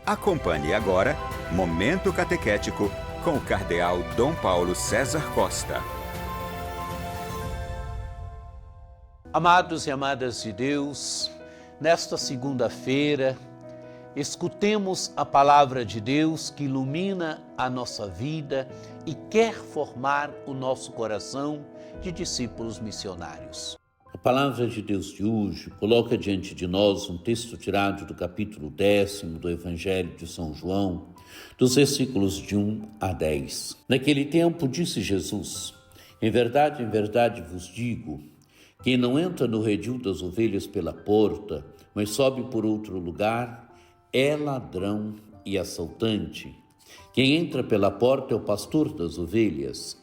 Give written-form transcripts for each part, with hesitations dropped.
Acompanhe agora Momento Catequético com o Cardeal Dom Paulo César Costa. Amados e amadas de Deus, nesta segunda-feira, escutemos a palavra de Deus que ilumina a nossa vida e quer formar o nosso coração de discípulos missionários. A palavra de Deus de hoje coloca diante de nós um texto tirado do capítulo 10 do Evangelho de São João, dos versículos de 1 a 10. Naquele tempo disse Jesus: em verdade vos digo, quem não entra no redil das ovelhas pela porta, mas sobe por outro lugar, é ladrão e assaltante. Quem entra pela porta é o pastor das ovelhas.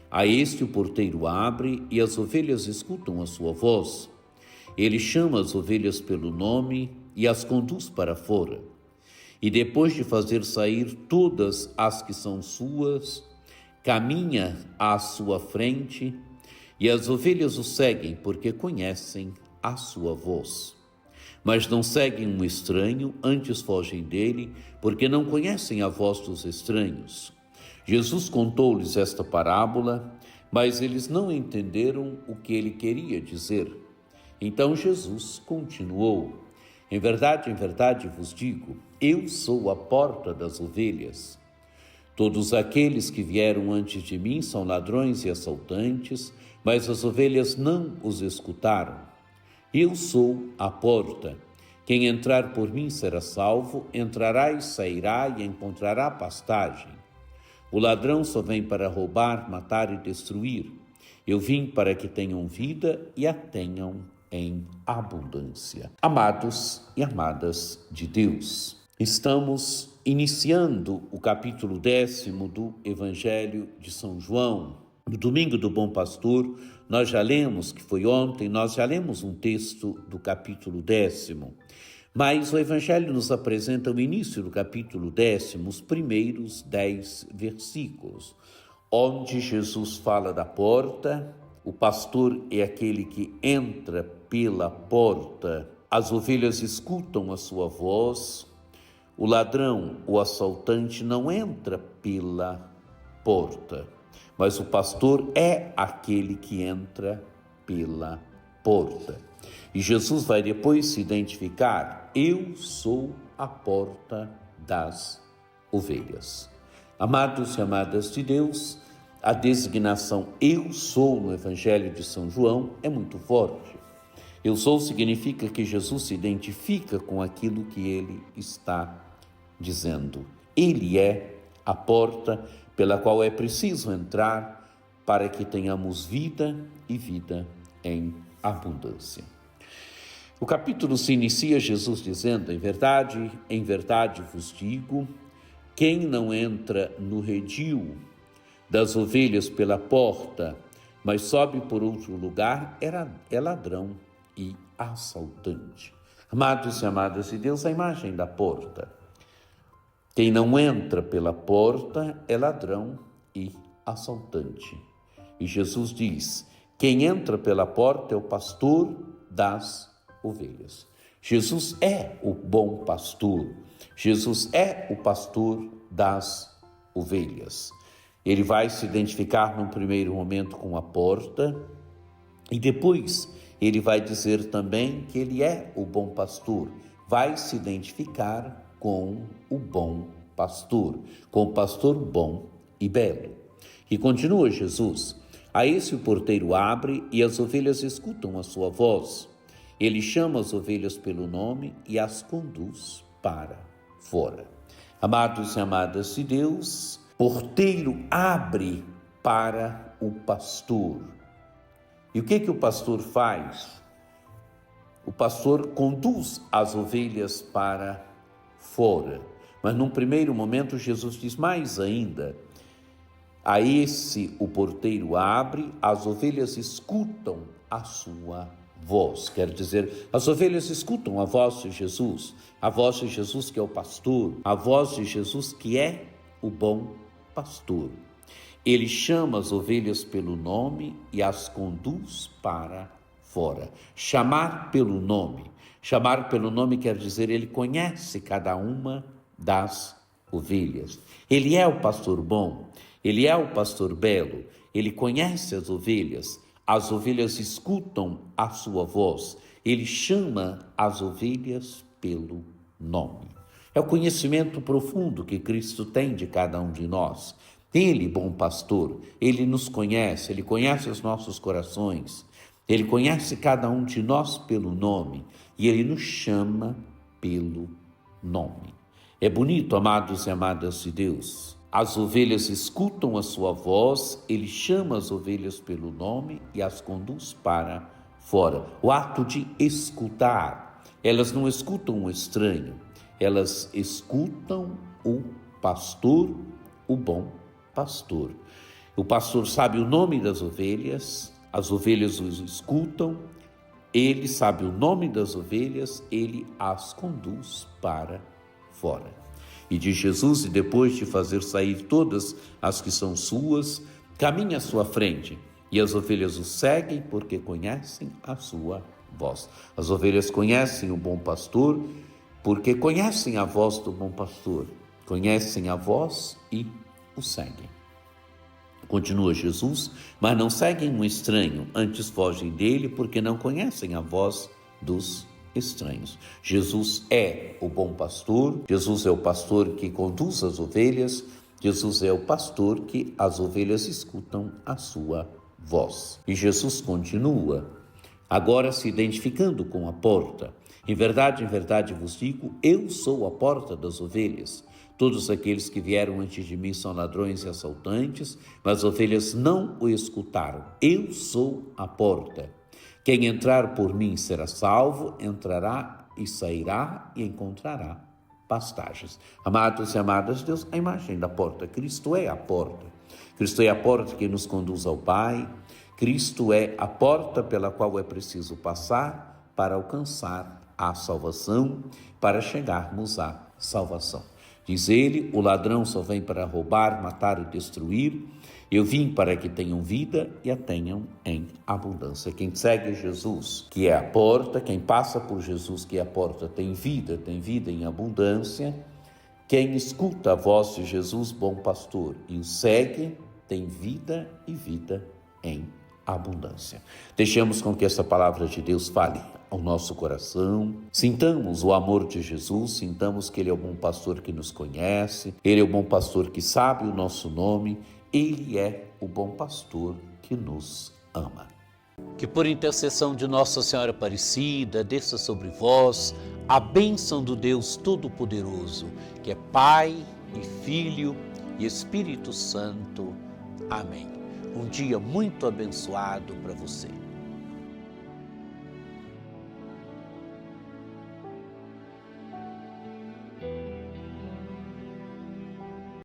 A este o porteiro abre e as ovelhas escutam a sua voz. Ele chama as ovelhas pelo nome e as conduz para fora. E depois de fazer sair todas as que são suas, caminha à sua frente e as ovelhas o seguem porque conhecem a sua voz. Mas não seguem um estranho, antes fogem dele, porque não conhecem a voz dos estranhos. Jesus contou-lhes esta parábola, mas eles não entenderam o que ele queria dizer. Então Jesus continuou: em verdade vos digo, eu sou a porta das ovelhas. Todos aqueles que vieram antes de mim são ladrões e assaltantes, mas as ovelhas não os escutaram. Eu sou a porta. Quem entrar por mim será salvo, entrará e sairá e encontrará pastagem. O ladrão só vem para roubar, matar e destruir. Eu vim para que tenham vida e a tenham em abundância. Amados e amadas de Deus, estamos iniciando o capítulo 10 do Evangelho de São João. No domingo do Bom Pastor, nós já lemos, que foi ontem, nós já lemos um texto do capítulo 10. Mas o Evangelho nos apresenta o início do capítulo 10, os primeiros 10 versículos, onde Jesus fala da porta. O pastor é aquele que entra pela porta, as ovelhas escutam a sua voz. O ladrão, o assaltante, não entra pela porta, mas o pastor é aquele que entra pela porta. E Jesus vai depois se identificar: eu sou a porta das ovelhas. Amados e amadas de Deus, a designação eu sou no Evangelho de São João é muito forte. Eu sou significa que Jesus se identifica com aquilo que ele está dizendo. Ele é a porta pela qual é preciso entrar para que tenhamos vida e vida em abundância. O capítulo se inicia Jesus dizendo: em verdade vos digo, quem não entra no redil das ovelhas pela porta, mas sobe por outro lugar, é ladrão e assaltante. Amados e amadas de Deus, a imagem da porta. Quem não entra pela porta é ladrão e assaltante. E Jesus diz: quem entra pela porta é o pastor das ovelhas. Jesus é o bom pastor. Jesus é o pastor das ovelhas. Ele vai se identificar num primeiro momento com a porta e depois ele vai dizer também que ele é o bom pastor. Vai se identificar com o bom pastor, com o pastor bom e belo. E continua Jesus: a esse o porteiro abre e as ovelhas escutam a sua voz. Ele chama as ovelhas pelo nome e as conduz para fora. Amados e amadas de Deus, porteiro abre para o pastor. E o que o pastor faz? O pastor conduz as ovelhas para fora. Mas num primeiro momento Jesus diz mais ainda: a esse o porteiro abre, as ovelhas escutam a sua voz. Quer dizer, as ovelhas escutam a voz de Jesus que é o pastor, a voz de Jesus que é o bom pastor. Ele chama as ovelhas pelo nome e as conduz para fora. Chamar pelo nome quer dizer, ele conhece cada uma das ovelhas. Ele é o pastor bom, ele é o pastor belo, ele conhece as ovelhas escutam a sua voz, ele chama as ovelhas pelo nome. É o conhecimento profundo que Cristo tem de cada um de nós. Ele, bom pastor, ele nos conhece, ele conhece os nossos corações, ele conhece cada um de nós pelo nome e ele nos chama pelo nome. É bonito, amados e amadas de Deus. As ovelhas escutam a sua voz, ele chama as ovelhas pelo nome e as conduz para fora. O ato de escutar, elas não escutam o estranho, elas escutam o pastor, o bom pastor. O pastor sabe o nome das ovelhas, as ovelhas os escutam, ele sabe o nome das ovelhas, ele as conduz para fora. E de Jesus, e depois de fazer sair todas as que são suas, caminha à sua frente, e as ovelhas o seguem porque conhecem a sua voz. As ovelhas conhecem o bom pastor porque conhecem a voz do bom pastor, conhecem a voz e o seguem. Continua Jesus, mas não seguem um estranho, antes fogem dele porque não conhecem a voz dos estranhos. Jesus é o bom pastor, Jesus é o pastor que conduz as ovelhas, Jesus é o pastor que as ovelhas escutam a sua voz. E Jesus continua, agora se identificando com a porta. Em verdade vos digo, eu sou a porta das ovelhas. Todos aqueles que vieram antes de mim são ladrões e assaltantes, mas as ovelhas não o escutaram. Eu sou a porta. Quem entrar por mim será salvo, entrará e sairá e encontrará pastagens. Amados e amadas de Deus, a imagem da porta. Cristo é a porta. Cristo é a porta que nos conduz ao Pai. Cristo é a porta pela qual é preciso passar para alcançar a salvação, para chegarmos à salvação. Diz ele, o ladrão só vem para roubar, matar e destruir. Eu vim para que tenham vida e a tenham em abundância. Quem segue Jesus, que é a porta, quem passa por Jesus, que é a porta, tem vida em abundância. Quem escuta a voz de Jesus, bom pastor, e o segue, tem vida e vida em abundância. Deixemos com que essa palavra de Deus fale ao nosso coração, sintamos o amor de Jesus, sintamos que Ele é o bom pastor que nos conhece, Ele é o bom pastor que sabe o nosso nome, Ele é o bom pastor que nos ama. Que por intercessão de Nossa Senhora Aparecida, desça sobre vós a bênção do Deus Todo-Poderoso, que é Pai e Filho e Espírito Santo. Amém. Um dia muito abençoado para você.